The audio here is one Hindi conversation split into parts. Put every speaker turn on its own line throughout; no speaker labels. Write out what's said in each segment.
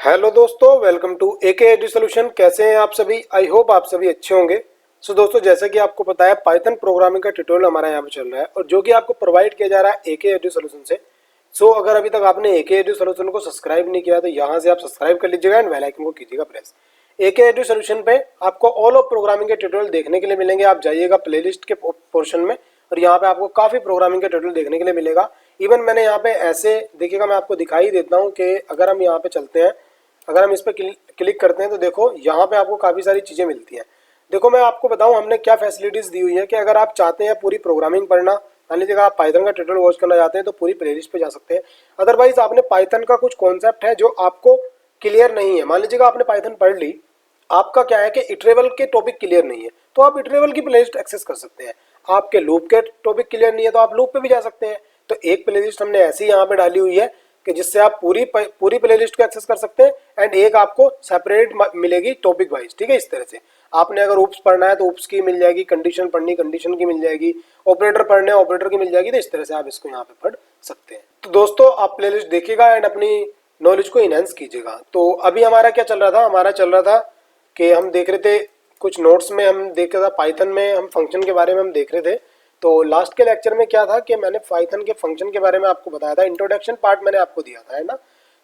हेलो दोस्तों, welcome to AK Edu solution. कैसे हैं आप सभी? आई होप आप सभी अच्छे होंगे। सो दोस्तों, जैसे कि आपको पता है, पाइथन प्रोग्रामिंग का ट्यूटोरियल हमारा यहाँ पे चल रहा है और जो कि आपको प्रोवाइड किया जा रहा है एके एडु सोल्यूशन से। सो अगर अभी तक आपने एके एडु सोल्यूशन को सब्सक्राइब नहीं किया तो यहाँ से आप सब्सक्राइब कर लीजिएगा एंड बेल आइकन को कीजिएगा प्रेस। एके एडु सोल्यूशन पे आपको ऑल ऑफ प्रोग्रामिंग के ट्यूटोरियल देखने के लिए मिलेंगे। आप जाइएगा प्लेलिस्ट के पोर्शन में और यहाँ पे आपको काफी प्रोग्रामिंग के ट्यूटोरियल देखने के लिए मिलेगा। इवन मैंने यहाँ पे ऐसे देखिएगा, मैं आपको दिखाई देता हूँ कि अगर हम यहाँ पे चलते हैं, अगर हम इस पर क्लिक करते हैं तो देखो यहाँ पे आपको काफ़ी सारी चीज़ें मिलती हैं। देखो मैं आपको बताऊँ हमने क्या फैसिलिटीज़ दी हुई है कि अगर आप चाहते हैं पूरी प्रोग्रामिंग पढ़ना, मान लीजिएगा आप पाइथन का ट्यूटोरियल वॉच करना चाहते हैं तो पूरी प्लेलिस्ट पे जा सकते हैं। अदरवाइज आपने पाइथन का कुछ कॉन्सेप्ट है जो आपको क्लियर नहीं है, मान लीजिएगा आपने पाइथन पढ़ ली, आपका क्या है कि इटरेबल के टॉपिक क्लियर नहीं है तो आप इटरेबल की प्लेलिस्ट एक्सेस कर सकते हैं। आपके लूप के टॉपिक क्लियर नहीं है तो आप लूप पे भी जा सकते हैं। तो एक प्लेलिस्ट हमने ऐसी यहाँ पे डाली हुई है कि जिससे आप पूरी प्लेलिस्ट को एक्सेस कर सकते हैं एंड एक आपको सेपरेट मिलेगी टॉपिक वाइज। ठीक है, इस तरह से आपने अगर ऊप्स पढ़ना है तो ऊप्स की मिल जाएगी, कंडीशन पढ़नी कंडीशन की मिल जाएगी, ऑपरेटर पढ़ने ऑपरेटर की मिल जाएगी। तो इस तरह से आप इसको यहाँ पे पढ़ सकते हैं। तो दोस्तों आप प्लेलिस्ट देखिएगा एंड अपनी नॉलेज को इनहेंस कीजिएगा। तो अभी हमारा क्या चल रहा था, हमारा चल रहा था कि हम देख रहे थे कुछ नोट्स में, हम देख रहे था पाइथन में हम फंक्शन के बारे में हम देख रहे थे। तो लास्ट के लेक्चर में क्या था कि मैंने पाइथन के फंक्शन के बारे में आपको बताया था, इंट्रोडक्शन पार्ट मैंने आपको दिया था, है ना।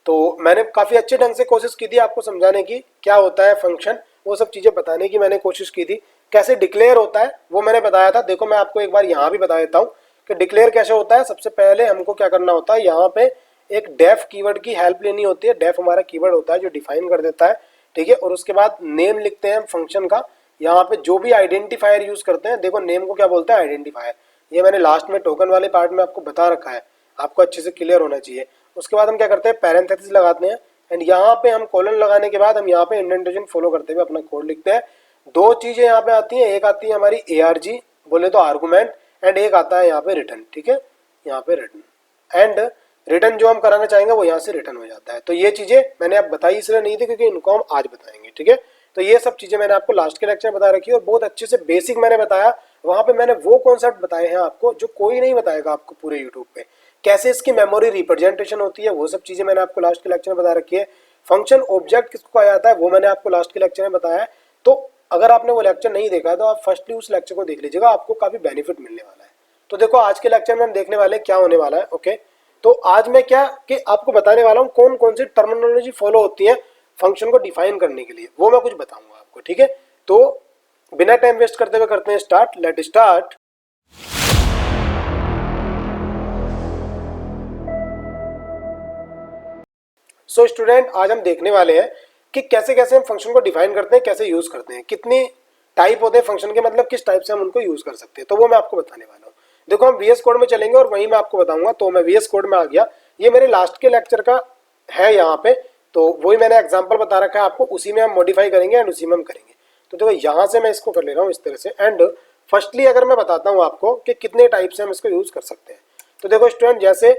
तो मैंने काफ़ी अच्छे ढंग से कोशिश की थी आपको समझाने की क्या होता है फंक्शन, वो सब चीज़ें बताने की मैंने कोशिश की थी। कैसे डिक्लेयर होता है वो मैंने बताया था। देखो मैं आपको एक बार यहाँ भी बता देता हूँ कि डिक्लेयर कैसे होता है। सबसे पहले हमको क्या करना होता है, यहाँ पे एक डेफ कीवर्ड की हेल्प लेनी होती है। डेफ हमारा कीवर्ड होता है जो डिफाइन कर देता है, ठीक है। और उसके बाद नेम लिखते हैं फंक्शन का। यहाँ पे जो भी आइडेंटिफायर यूज करते हैं, देखो नेम को क्या बोलते हैं, आइडेंटिफायर। ये मैंने लास्ट में टोकन वाले पार्ट में आपको बता रखा है, आपको अच्छे से क्लियर होना चाहिए। उसके बाद हम क्या करते हैं, पैरेंथेसिस लगाते हैं एंड यहाँ पे हम कॉलन लगाने के बाद हम यहाँ पे इंडेंटेशन फॉलो करते हुए अपना कोड लिखते हैं। दो चीजें यहाँ पे आती हैं, एक आती है हमारी ARG बोले तो आर्गुमेंट, एंड एक आता है यहाँ पे रिटर्न। ठीक है, यहाँ पे रिटर्न एंड रिटर्न जो हम कराना चाहेंगे वो यहाँ से रिटर्न हो जाता है। तो ये चीजें मैंने आप बताई इसलिए नहीं थी क्योंकि इनको हम आज बताएंगे, ठीक है। तो ये सब चीजें मैंने आपको लास्ट के लेक्चर में बता रखी है और बहुत अच्छे से बेसिक मैंने बताया। वहां पे मैंने वो कॉन्सेप्ट बताए हैं आपको जो कोई नहीं बताएगा आपको पूरे यूट्यूब पे। कैसे इसकी मेमोरी रिप्रेजेंटेशन होती है वो सब चीजें मैंने आपको लास्ट के लेक्चर में बता रखी है। फंक्शन ऑब्जेक्ट किसको कहा जाता है वो मैंने आपको लास्ट के लेक्चर में बताया है। तो अगर आपने वो लेक्चर नहीं देखा है तो आप फर्स्टली उस लेक्चर को देख लीजिएगा, आपको काफी बेनिफिट मिलने वाला है। तो देखो आज के लेक्चर में हम देखने वाले क्या होने वाला है, ओके। तो आज मैं क्या कि आपको बताने वाला हूँ कौन कौन सी टर्मिनोलॉजी फॉलो होती है फंक्शन को डिफाइन करने के लिए, वो मैं कुछ बताऊंगा आपको, ठीक है। तो बिना टाइम वेस्ट करते हुए करते हैं start. Let start. So student, आज हम देखने वाले हैं कि कैसे कैसे हम फंक्शन को डिफाइन करते हैं, कैसे यूज करते हैं, कितनी टाइप होते हैं फंक्शन के, मतलब किस टाइप से हम उनको यूज कर सकते हैं। तो वो मैं आपको बताने वाला हूँ। देखो हम VS कोड में चलेंगे और वहीं मैं आपको बताऊंगा। तो मैं VS कोड में आ गया, ये मेरे लास्ट के लेक्चर का है यहाँ पे। तो वही मैंने एग्जाम्पल बता रखा है आपको, उसी में हम मॉडिफाई करेंगे एंड उसी में हम करेंगे। तो देखो यहाँ से मैं इसको कर ले रहा हूँ इस तरह से। एंड फर्स्टली अगर मैं बताता हूँ आपको कि कितने टाइप से हम इसको यूज कर सकते हैं। तो देखो स्टूडेंट, जैसे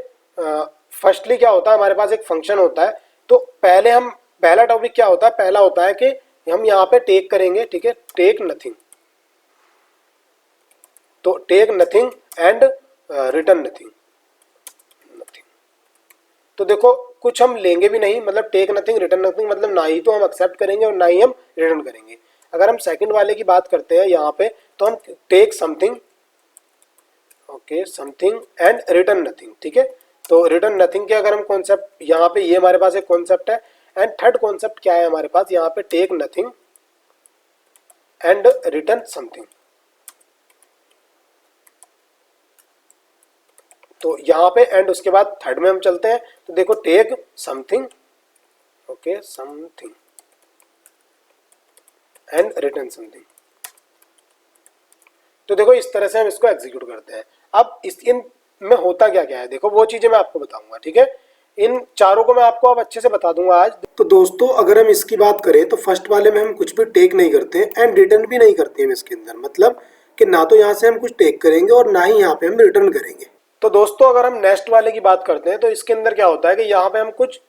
फर्स्टली क्या होता है, हमारे पास एक फंक्शन होता है। तो पहले हम पहला टॉपिक क्या होता है, पहला होता है कि हम यहाँ पे टेक करेंगे, ठीक है, टेक नथिंग। तो take nothing and return nothing. तो देखो कुछ हम लेंगे भी नहीं, मतलब टेक नथिंग रिटर्न नथिंग, मतलब ना ही तो हम एक्सेप्ट करेंगे और ना ही हम रिटर्न करेंगे। अगर हम सेकंड वाले की बात करते हैं यहाँ पे, तो हम take something, okay, something and return nothing, ठीक है। तो रिटर्न नथिंग के अगर हम कॉन्सेप्ट यहाँ पे, ये हमारे पास एक कॉन्सेप्ट है। एंड थर्ड कॉन्सेप्ट क्या है हमारे पास यहाँ पे, take nothing and return something. तो यहाँ पे एंड उसके बाद थर्ड में हम चलते हैं। तो देखो take something, okay, something and return something. तो देखो इस तरह से हम इसको एग्जीक्यूट करते हैं। अब इन में होता क्या क्या है, देखो वो चीजें मैं आपको बताऊंगा, ठीक है। इन चारों को मैं आपको अब अच्छे से बता दूंगा आज। तो दोस्तों अगर हम इसकी बात करें तो फर्स्ट वाले में हम कुछ भी टेक नहीं करते एंड रिटर्न भी नहीं करते हैं इसके अंदर, मतलब कि ना तो यहाँ से हम कुछ टेक करेंगे और ना ही यहाँ पे हम रिटर्न करेंगे। तो दोस्तों अगर हम नेक्स्ट वाले की बात करते हैं तो इसके अंदर क्या होता है कि यहाँ पे हम कुछ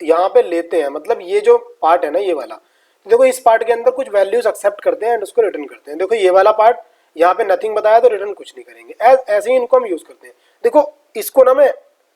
यहाँ पे लेते हैं, मतलब ये जो पार्ट है ना ये वाला, तो देखो इस पार्ट के अंदर कुछ वैल्यूज एक्सेप्ट करते हैं एंड उसको रिटर्न करते हैं। देखो ये वाला पार्ट यहाँ पे नथिंग बताया तो रिटर्न कुछ नहीं करेंगे, ऐसे ही इनको हम यूज करते हैं। देखो इसको ना मैं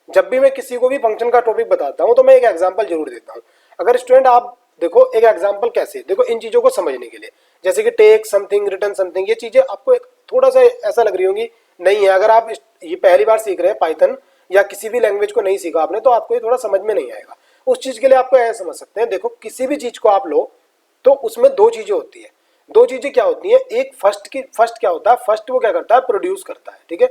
जब भी मैं किसी को भी फंक्शन का टॉपिक बताता हूँ तो मैं एक एग्जांपल जरूर देता हूँ। अगर स्टूडेंट आप देखो एक एग्जांपल कैसे, देखो इन चीजों को समझने के लिए, जैसे कि टेक समथिंग, रिटर्न समथिंग, ये चीजें आपको थोड़ा सा ऐसा लग रही होंगी नहीं है। अगर आप ये पहली बार सीख रहे हैं पाइथन या किसी भी लैंग्वेज को नहीं सीखा आपने, तो आपको ये थोड़ा समझ में नहीं आएगा। उस चीज के लिए आपको ऐसा समझ सकते हैं, देखो किसी भी चीज को आप लो तो उसमें दो चीजें होती है। दो चीजें क्या होती है, एक फर्स्ट क्या होता है, फर्स्ट वो क्या करता है, प्रोड्यूस करता है, ठीक है।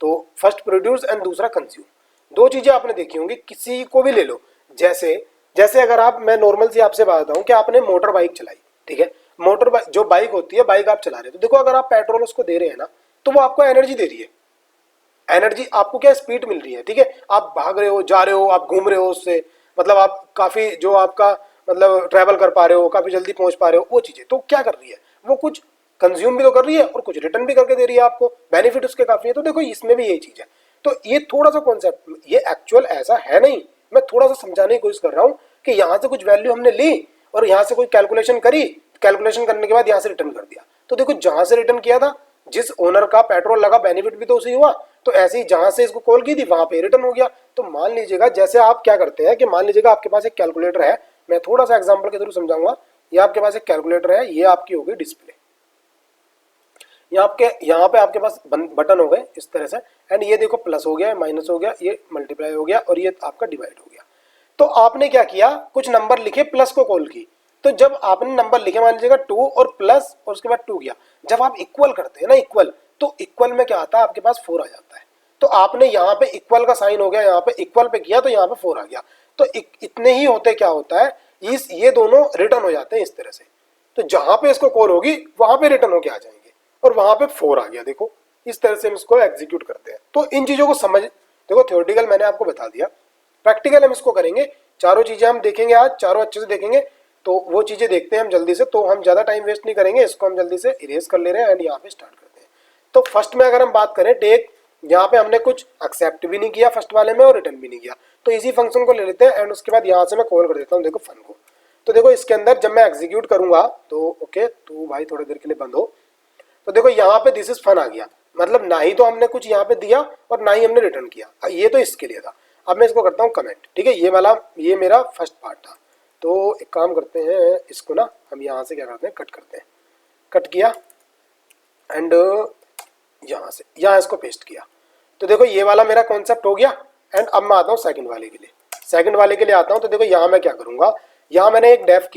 तो फर्स्ट प्रोड्यूस एंड दूसरा कंज्यूम। दो चीजें आपने देखी होंगी, किसी को भी ले लो, जैसे जैसे अगर आप, मैं नॉर्मल सी आपसे बात बताऊं कि आपने मोटर बाइक चलाई, ठीक है। मोटर बाइक जो बाइक होती है, बाइक आप चला रहे हो, तो देखो अगर आप पेट्रोल उसको दे रहे हैं ना, तो वो आपको एनर्जी दे रही है। एनर्जी आपको क्या, स्पीड मिल रही है, ठीक है। आप भाग रहे हो, जा रहे हो, आप घूम रहे हो उससे, मतलब आप काफी जो आपका मतलब ट्रैवल कर पा रहे हो, काफी जल्दी पहुंच पा रहे हो, वो चीजें तो क्या कर रही है, वो कुछ कंज्यूम भी तो कर रही है और कुछ रिटर्न भी करके दे रही है आपको, बेनिफिट उसके काफी है। तो देखो इसमें भी यही चीज है। तो ये थोड़ा सा कॉन्सेप्ट, ये एक्चुअल ऐसा है नहीं, मैं थोड़ा सा समझाने की कोशिश कर रहा हूँ कि यहाँ से कुछ वैल्यू हमने ली और यहाँ से कोई कैलकुलेशन करी, कैलकुलेशन करने के बाद यहाँ से रिटर्न कर दिया। तो देखो जहां से रिटर्न किया था, जिस ओनर का पेट्रोल लगा बेनिफिट भी तो उसी हुआ, तो ऐसे ही जहां से इसको कॉल की थी वहां पे रिटर्न हो गया। तो मान लीजिएगा जैसे आप क्या करते हैं कि मान लीजिएगा आपके पास एक कैलकुलेटर है, मैं थोड़ा सा एग्जांपल के थ्रू समझाऊंगा। ये आपके पास एक कैलकुलेटर है, ये आपकी होगी डिस्प्ले, यहाँ पे आपके पास बटन हो गए इस तरह से, एंड ये देखो प्लस हो गया, माइनस हो गया, ये मल्टीप्लाई हो गया और ये आपका डिवाइड हो गया। तो आपने क्या किया, कुछ नंबर लिखे, प्लस को कॉल की। तो जब आपने नंबर लिखे, मान लीजिएगा 2 और प्लस और उसके बाद 2 किया, जब आप इक्वल करते हैं ना, इक्वल, तो इक्वल में क्या आता है, आपके पास 4 आ जाता है। तो आपने यहाँ पे इक्वल का साइन हो गया, यहाँ पे इक्वल पे किया तो यहाँ पे 4 आ गया। तो इतने ही होते क्या होता है, ये दोनों रिटर्न हो जाते हैं इस तरह से। तो जहां पे इसको कॉल होगी वहां पे रिटर्न होके आ जाएंगे और वहां पे 4 आ गया। देखो इस तरह से हम इसको एग्जीक्यूट करते हैं। तो इन चीजों को समझ, देखो थ्योरेटिकल मैंने आपको बता दिया, प्रैक्टिकल हम इसको करेंगे। चारों चीजें हम देखेंगे आज, चारों अच्छे से देखेंगे। तो वो चीजें देखते हैं हम जल्दी से, तो हम ज्यादा टाइम वेस्ट नहीं करेंगे, इसको हम जल्दी से इरेज कर ले रहे हैं एंड यहाँ पे स्टार्ट करते हैं। तो फर्स्ट में अगर हम बात करें टेक, यहाँ पे हमने कुछ एक्सेप्ट भी नहीं किया फर्स्ट वाले में और रिटर्न भी नहीं किया, तो इसी फंक्शन को ले लेते हैं एंड उसके बाद यहाँ से मैं कॉल कर देता हूँ, देखो फन को। तो देखो इसके अंदर जब मैं एग्जीक्यूट करूंगा तो ओके, तो भाई थोड़ी देर के लिए बंद हो। तो देखो यहाँ पे दिस इज फन आ गया, मतलब ना ही तो हमने कुछ यहाँ पे दिया और ना ही हमने रिटर्न किया, ये तो इसके लिए था। अब मैं इसको करता हूँ कमेंट, ठीक है, ये वाला, ये मेरा फर्स्ट पार्ट था। तो एक काम करते हैं, इसको ना हम यहाँ से क्या करते हैं, कट करते हैं। कट किया एंड यहाँ से यहाँ इसको पेस्ट किया। तो देखो ये वाला मेरा कॉन्सेप्ट हो गया। एंड अब मैं आता हूँ सेकंड वाले के लिए, सेकंड वाले के लिए आता हूँ। तो देखो यहाँ मैं क्या करूँगा, यहाँ मैंने एक डेफ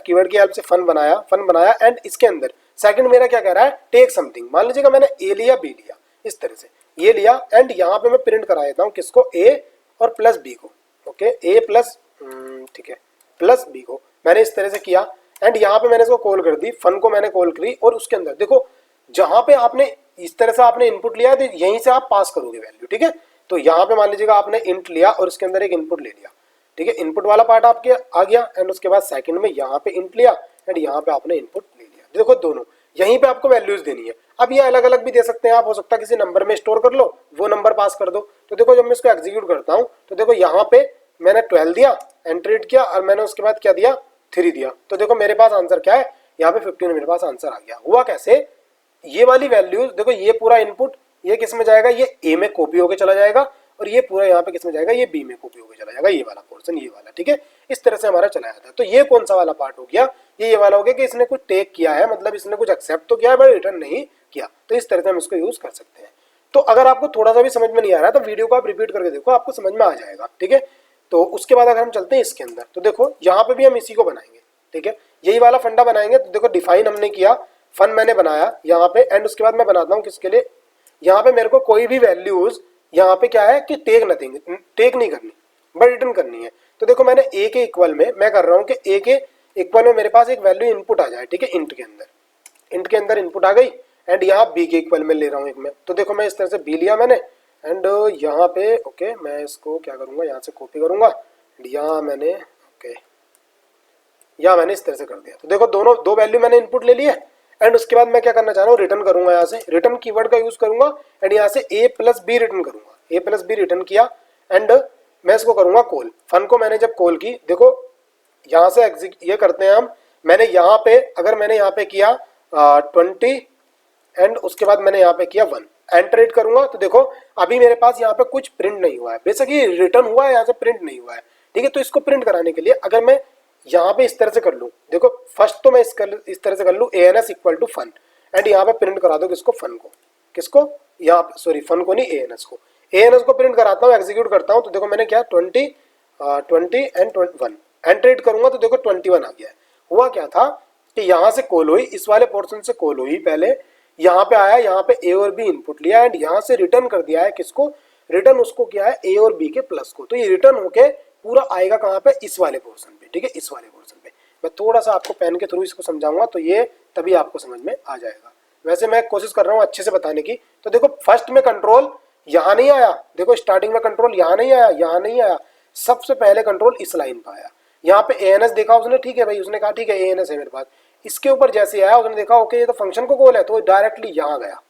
कीवर्ड की हेल्प से फन बनाया एंड इसके अंदर सेकंड मेरा क्या कह रहा है, टेक समथिंग। मान लीजिएगा मैंने ए लिया, बी लिया, इस तरह से ये लिया एंड यहाँ पे मैं प्रिंट करा देता हूँ किसको, ए और प्लस बी को। ओके, ए प्लस, ठीक है, प्लस बी को मैंने इस तरह से किया एंड यहाँ पे मैंने इसको कॉल कर दी, फन को मैंने कॉल करी और उसके अंदर देखो जहां पे आपने इस तरह से आपने इनपुट लिया, तो यहीं से आप पास करोगे वैल्यू, ठीक है। तो यहाँ पे मान लीजिएगा आपने इंट लिया और उसके अंदर एक इनपुट ले लिया, ठीक है, इनपुट वाला पार्ट आपके आ गया एंड उसके बाद सेकंड में यहाँ पे इंट लिया एंड यहाँ पे आपने इनपुट ले लिया। देखो दोनों यहीं पे आपको वैल्यूज देनी है। अब ये अलग अलग भी दे सकते हैं आप, हो सकता है किसी नंबर में स्टोर कर लो, वो नंबर पास कर दो। तो देखो जब मैं इसको एग्जीक्यूट करता हूँ तो देखो यहाँ पे मैंने 12 दिया, एंटर किया और मैंने उसके बाद क्या दिया, 3 दिया। तो देखो मेरे पास आंसर क्या है, यहाँ पे 15 मेरे पास आंसर आ गया। हुआ कैसे, ये वाली वैल्यूज देखो, ये पूरा इनपुट ये किस में जाएगा, ये ए में कॉपी होके चला जाएगा और ये पूरा यहाँ पे किस में जाएगा, ये बी में कॉपी होके चला जाएगा, ये वाला पोर्शन, ये वाला, ठीक है। इस तरह से हमारा चला जाता है। तो ये कौन सा वाला पार्ट हो गया, ये वाला हो गया कि इसने कुछ टेक किया है, मतलब इसने कुछ एक्सेप्ट तो किया है बट रिटर्न नहीं किया। तो इस तरह से हम इसको यूज कर सकते हैं। तो अगर आपको थोड़ा सा भी समझ में नहीं आ रहा तो वीडियो को आप रिपीट करके देखो, आपको समझ में आ जाएगा, ठीक है। तो उसके बाद अगर हम चलते हैं इसके अंदर, तो देखो यहाँ पे भी हम इसी को बनाएंगे, ठीक है, यही वाला फंडा बनाएंगे। तो देखो डिफाइन हमने किया, फन मैंने बनाया यहाँ पे एंड उसके बाद मैं बनाता हूँ किसके लिए, यहाँ पे मेरे को कोई भी वैल्यूज यहाँ पे क्या है कि टेक नहीं करनी बट रिटर्न करनी है। तो देखो मैंने ए के इक्वल में मैं कर रहा हूँ कि ए के इक्वल में मेरे पास एक वैल्यू इनपुट आ जाए, ठीक है, इंट के अंदर इनपुट आ गई एंड यहाँ बी के इक्वल में ले रहा हूँ एक मैं। तो देखो मैं इस तरह से बी लिया मैंने एंड यहाँ पे ओके, मैं इसको क्या करूँगा, यहाँ से कॉपी करूँगा एंड यहाँ मैंने ओके, यहाँ मैंने इस तरह से कर दिया। तो देखो दोनों दो वैल्यू मैंने इनपुट ले लिया एंड उसके बाद मैं क्या करना चाह रहा हूँ, रिटर्न करूंगा। यहाँ से रिटर्न कीवर्ड का यूज करूंगा एंड यहाँ से ए प्लस बी रिटर्न करूंगा। ए प्लस बी रिटर्न किया एंड मैं इसको करूंगा कॉल। फन को मैंने जब कॉल की, देखो यहाँ से ये करते हैं हम, मैंने यहाँ पे अगर मैंने यहाँ पे किया 20 एंड उसके बाद मैंने यहाँ पे किया 1, एंटर हिट करूंगा। तो देखो अभी मेरे पास यहाँ पे कुछ प्रिंट नहीं हुआ है, बेसिकली रिटर्न हुआ है, यहाँ से प्रिंट नहीं हुआ है, ठीक है। तो इसको प्रिंट कराने के लिए अगर मैं यहाँ पे इस तरह से कर लूँ, देखो फर्स्ट तो मैं इस तरह से कर लूँ ans इक्वल टू फन, एंड यहाँ पे प्रिंट करा दो किसको, फन को, किसको यहाँ पे, सॉरी फन को नहीं, ans को प्रिंट कराता हूँ, एग्जीक्यूट करता हूँ। तो देखो मैंने क्या 20 एंड 21 एंटर करूंगा तो देखो 21 आ गया है। हुआ क्या था कि यहाँ से कॉल हुई, इस वाले पोर्शन से कॉल हुई पहले, यहाँ पे आया, यहाँ पे ए और बी इनपुट लिया एंड यहाँ से रिटर्न कर दिया है किसको, रिटर्न उसको किया है ए और बी के प्लस को। तो ये रिटर्न होके पूरा आएगा कहाँ पे, इस वाले पोर्शन पे, ठीक है, इस वाले पोर्शन पे। मैं थोड़ा सा आपको पेन के थ्रू इसको समझाऊंगा तो ये तभी आपको समझ में आ जाएगा। वैसे मैं कोशिश कर रहा हूँ अच्छे से बताने की। तो देखो फर्स्ट में कंट्रोल यहाँ नहीं आया, देखो स्टार्टिंग में कंट्रोल यहाँ नहीं आया, यहाँ नहीं आया, सबसे पहले कंट्रोल इस लाइन पे आया। यहाँ पे एएनएस देखा उसने, ठीक है भाई, उसने कहा ठीक है एएनएस है मेरे पास। इसके ऊपर जैसे आया उसने देखा ओके ये तो फंक्शन को कॉल है, तो डायरेक्टली यहाँ गया।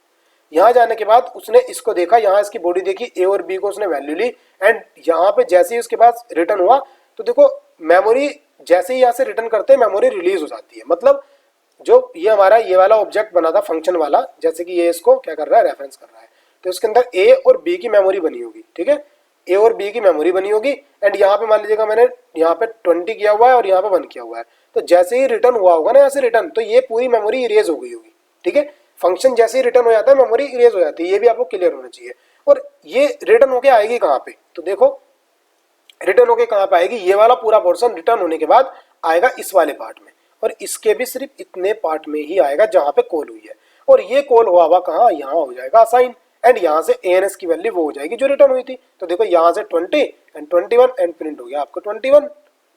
यहाँ जाने के बाद उसने इसको देखा, यहाँ इसकी बॉडी देखी, ए और बी को उसने वैल्यू ली एंड यहाँ पे जैसे ही उसके पास रिटर्न हुआ तो देखो मेमोरी जैसे ही यहाँ से रिटर्न करते हैं मेमोरी रिलीज हो जाती है। मतलब जो ये हमारा ये वाला ऑब्जेक्ट बना था फंक्शन वाला, जैसे कि ये इसको क्या कर रहा है, रेफरेंस कर रहा है, तो इसके अंदर ए और बी की मेमोरी बनी होगी, ठीक है, ए और बी की मेमोरी बनी होगी एंड यहाँ पे मान लीजिएगा मैंने यहाँ पे 20 किया हुआ है और यहाँ पे 1 किया हुआ है। तो जैसे ही रिटर्न हुआ होगा ना यहाँ से रिटर्न, तो ये पूरी मेमोरी इरेज हो गई होगी, ठीक है। फंक्शन जैसे ही रिटर्न हो जाता है मेमोरी इरेज हो जाती है, ये भी आपको क्लियर होना चाहिए। और ये रिटर्न होके आएगी कहाँ पे, तो देखो रिटर्न होके कहाँ पे आएगी, ये वाला पूरा पोर्शन रिटर्न होने के बाद आएगा इस वाले पार्ट में, और इसके भी सिर्फ इतने पार्ट में ही आएगा जहाँ पे कॉल हुई है। और ये कॉल हुआ कहाँ, यहाँ हो जाएगा असाइन एंड यहाँ से एएनएस की वैल्यू वो हो जाएगी जो रिटर्न हुई थी। तो देखो यहाँ से 20 एंड 21 एंड प्रिंट हो गया आपको 21,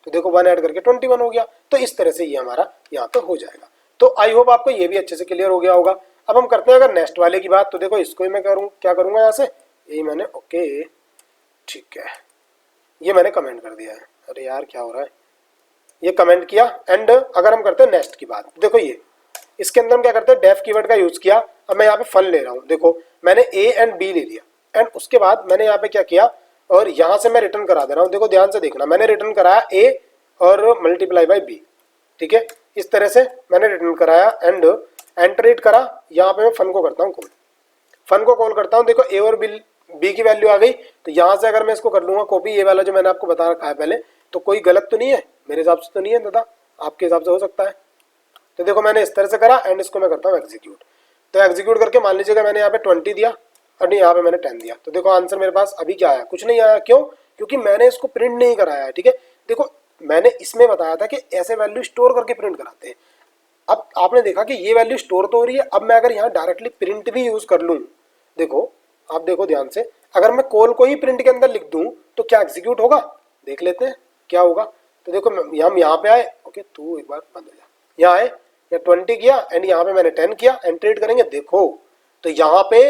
तो देखो 1 ऐड करके 21 हो गया। तो इस तरह से ये हमारा यहाँ पे हो जाएगा। तो आई होप आपको ये भी अच्छे से क्लियर हो गया होगा। अब हम करते हैं अगर नेक्स्ट वाले की बात, तो देखो इसको ही मैं क्या करूँगा यहाँ से, यही मैंने ओके ठीक है, ये मैंने कमेंट कर दिया है, अरे यार क्या हो रहा है, ये कमेंट किया एंड अगर हम करते हैं नेक्स्ट की बात, देखो ये इसके अंदर हम क्या करते हैं, डेफ कीवर्ड का यूज किया। अब मैं यहाँ पे फन ले रहा हूँ, देखो मैंने ए एंड बी ले लिया एंड उसके बाद मैंने यहाँ पे क्या किया, और यहाँ से मैं रिटर्न करा दे रहा हूँ। देखो ध्यान से देखना, मैंने रिटर्न कराया ए और मल्टीप्लाई बाई बी, ठीक है, इस तरह से मैंने रिटर्न कराया एंड एंटरेट करा। यहाँ पे मैं फन को करता हूँ कॉल, फन को कॉल करता हूँ, देखो ए और बी की वैल्यू आ गई। तो यहाँ से अगर मैं इसको कर लूंगा कॉपी, ये वाला जो मैंने आपको बता रखा है पहले, तो कोई गलत तो नहीं है, मेरे हिसाब से तो नहीं है दादा, आपके हिसाब से हो सकता है। तो देखो मैंने इस तरह से करा एंड इसको मैं करता हूँ एग्जीक्यूट। तो एग्जीक्यूट करके मान लीजिएगा मैंने यहाँ पे 20 दिया और नहीं यहाँ पे मैंने 10 दिया, तो देखो आंसर मेरे पास अभी क्या आया, कुछ नहीं आया। क्यों? क्योंकि मैंने इसको प्रिंट नहीं कराया है, ठीक है। देखो मैंने इसमें बताया था कि ऐसे वैल्यू स्टोर करके प्रिंट कराते हैं। अब आपने देखा कि ये वैल्यू स्टोर तो हो रही है, अब मैं अगर यहाँ डायरेक्टली प्रिंट भी यूज कर लूँ, देखो आप देखो ध्यान से, अगर मैं कॉल को ही प्रिंट के अंदर लिख दूं तो क्या एग्जीक्यूट होगा, देख लेते हैं क्या होगा। तो देखो हम यहाँ पे आए, ओके तू एक बार बंद हो जा, यहाँ आए, या 20 किया एंड यहाँ पे मैंने 10 किया, एंट्रेट करेंगे, देखो तो यहाँ पे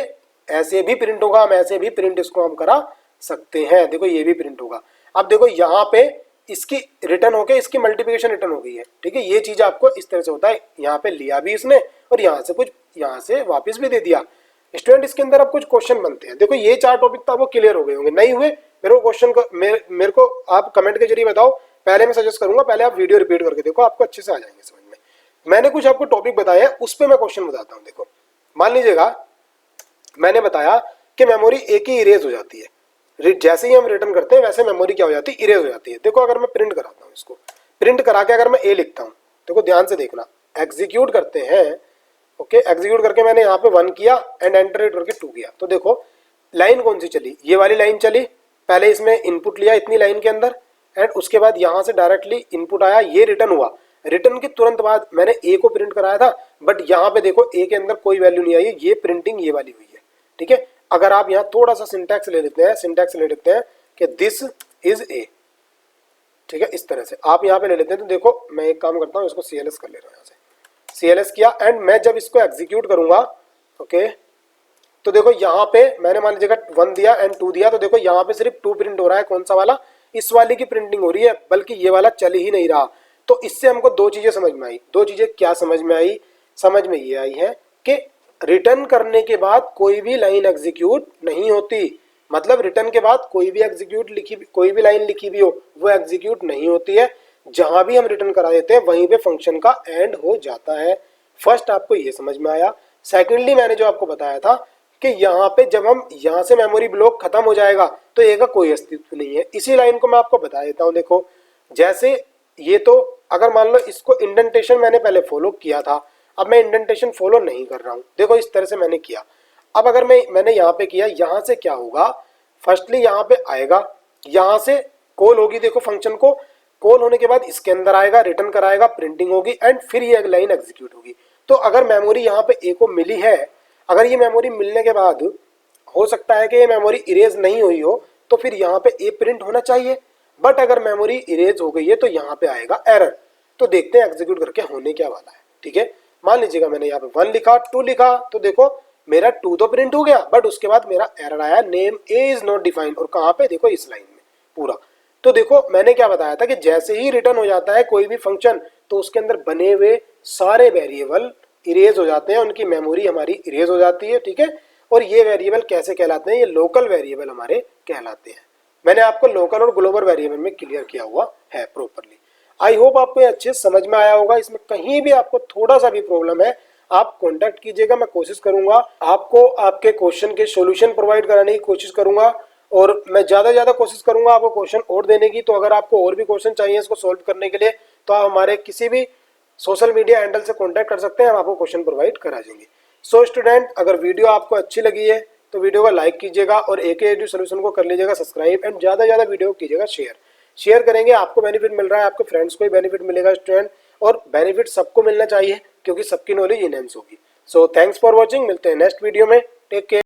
ऐसे भी प्रिंट होगा, हम ऐसे भी प्रिंट इसको हम करा सकते हैं, देखो ये भी प्रिंट होगा। अब देखो यहाँ पे इसकी रिटर्न होके इसकी मल्टीप्लिकेशन रिटर्न हो गई है, ठीक है। ये चीज आपको इस तरह से होता है, यहाँ पे लिया भी इसने और यहाँ से कुछ यहाँ से वापस भी दे दिया। स्टूडेंट इसके अंदर अब कुछ क्वेश्चन बनते हैं, देखो ये 4 टॉपिक तो आपको क्लियर हो गए होंगे, नहीं हुए मेरे को क्वेश्चन को मेरे को आप कमेंट के जरिए बताओ। पहले मैं सजेस्ट करूंगा पहले आप वीडियो रिपीट करके देखो, आपको अच्छे से आ जाएंगे समझ में। मैंने कुछ आपको टॉपिक बताए हैं, उस पर मैं क्वेश्चन बताता हूँ। देखो मान लीजिएगा मैंने बताया कि मेमोरी एक ही इरेज हो जाती है, जैसे ही हम रिटर्न करते हैं वैसे मेमोरी क्या हो जाती है, इरेज हो जाती है। देखो अगर मैं प्रिंट कराता हूँ, इसको प्रिंट करा के अगर मैं ए लिखता हूँ, देखो ध्यान से देखना, एग्जीक्यूट करते हैं, ओके एग्जीक्यूट करके मैंने यहाँ पे 1 किया एंड एंटर करके 2 किया, तो देखो लाइन कौन सी चली, ये वाली लाइन चली। पहले इसमें इनपुट लिया इतनी लाइन के अंदर एंड उसके बाद यहाँ से डायरेक्टली इनपुट आया, ये रिटर्न हुआ। रिटर्न के तुरंत बाद मैंने ए को प्रिंट कराया था, बट यहाँ पे देखो ए के अंदर कोई वैल्यू नहीं आई, ये प्रिंटिंग ये वाली हुई है, ठीक है। अगर आप यहाँ थोड़ा सा सिंटैक्स ले लेते हैं, सिंटैक्स ले लेते हैं कि दिस इज ए, ठीक है, इस तरह से आप यहाँ पे ले लेते हैं। तो देखो मैं एक काम करता हूँ, इसको CLS कर ले रहा हूँ, यहाँ से CLS किया एंड मैं जब इसको एग्जीक्यूट करूंगा, ओके तो देखो यहाँ पे मैंने मान लीजिएगा 1 दिया एंड 2 दिया, तो देखो यहाँ पे सिर्फ 2 प्रिंट हो रहा है, कौन सा वाला, इस वाले की प्रिंटिंग हो रही है, बल्कि ये वाला चल ही नहीं रहा। तो इससे हमको 2 चीजें समझ में आई। 2 चीजें क्या समझ में आई? समझ में ये आई है कि रिटर्न करने के बाद कोई भी लाइन एग्जीक्यूट नहीं होती, मतलब रिटर्न के बाद कोई भी लाइन लिखी भी हो वो एग्जीक्यूट नहीं होती है। जहां भी हम रिटर्न करा देते हैं वहीं पे फंक्शन का एंड हो जाता है। फर्स्ट आपको ये समझ में आया। सेकेंडली मैंने जो आपको बताया था कि यहाँ पे जब हम यहाँ से मेमोरी ब्लॉक खत्म हो जाएगा तो ए का कोई अस्तित्व नहीं है। इसी लाइन को मैं आपको बता देता हूँ। देखो जैसे ये तो अगर मान लो इसको इंडेंटेशन मैंने पहले फॉलो किया था, अब मैं इंडेंटेशन फॉलो नहीं कर रहा हूँ। देखो इस तरह से मैंने किया। अब अगर मैंने यहाँ पे किया, यहाँ से क्या होगा, फर्स्टली यहाँ पे आएगा, यहाँ से कॉल होगी। देखो फंक्शन को कॉल होने के बाद इसके अंदर आएगा, रिटर्न कराएगा, प्रिंटिंग होगी एंड फिर ये लाइन एग्जीक्यूट होगी। तो अगर मेमोरी यहाँ पे ए को मिली है, अगर ये मेमोरी मिलने के बाद हो सकता है कि ये मेमोरी इरेज नहीं हुई हो, तो फिर यहाँ पे ए प्रिंट होना चाहिए। बट अगर मेमोरी इरेज हो गई है तो यहाँ पे आएगा एरर। तो देखते हैं एग्जीक्यूट करके होने क्या वाला है। ठीक है, मान लीजिएगा मैंने यहाँ पे 1 लिखा, 2 लिखा, तो देखो मेरा 2 तो प्रिंट हो गया, बट उसके बाद मेरा एरर आया, name A is not defined. और कहाँ पे, देखो इस लाइन में पूरा। तो देखो मैंने क्या बताया था कि जैसे ही रिटर्न हो जाता है कोई भी फंक्शन, तो उसके अंदर बने हुए सारे वेरिएबल इरेज हो जाते हैं, उनकी मेमोरी हमारी इरेज हो जाती है। ठीक है, और ये वेरिएबल कैसे कहलाते हैं, ये लोकल वेरिएबल हमारे कहलाते हैं। मैंने आपको लोकल और ग्लोबल वेरिएबल में क्लियर किया हुआ है प्रॉपर्ली। आई होप आपको ये अच्छे समझ में आया होगा। इसमें कहीं भी आपको थोड़ा सा भी प्रॉब्लम है, आप कांटेक्ट कीजिएगा, मैं कोशिश करूंगा आपको आपके क्वेश्चन के सॉल्यूशन प्रोवाइड कराने की कोशिश करूंगा। और मैं ज़्यादा से ज़्यादा कोशिश करूंगा आपको क्वेश्चन और देने की। तो अगर आपको और भी क्वेश्चन चाहिए इसको सॉल्व करने के लिए, तो आप हमारे किसी भी सोशल मीडिया हैंडल से कॉन्टैक्ट कर सकते हैं, हम आपको क्वेश्चन प्रोवाइड करा देंगे। सो स्टूडेंट, अगर वीडियो आपको अच्छी लगी है तो वीडियो को लाइक कीजिएगा और एके एडु सॉल्यूशन को कर लीजिएगा सब्सक्राइब एंड ज़्यादा से ज़्यादा वीडियो को कीजिएगा शेयर करेंगे, आपको बेनिफिट मिल रहा है, आपके फ्रेंड्स को भी बेनिफिट मिलेगा स्टूडेंट, और बेनिफिट सबको मिलना चाहिए क्योंकि सबकी नॉलेज इनहेंस होगी। सो थैंक्स फॉर वॉचिंग, मिलते हैं नेक्स्ट वीडियो में, टेक केयर।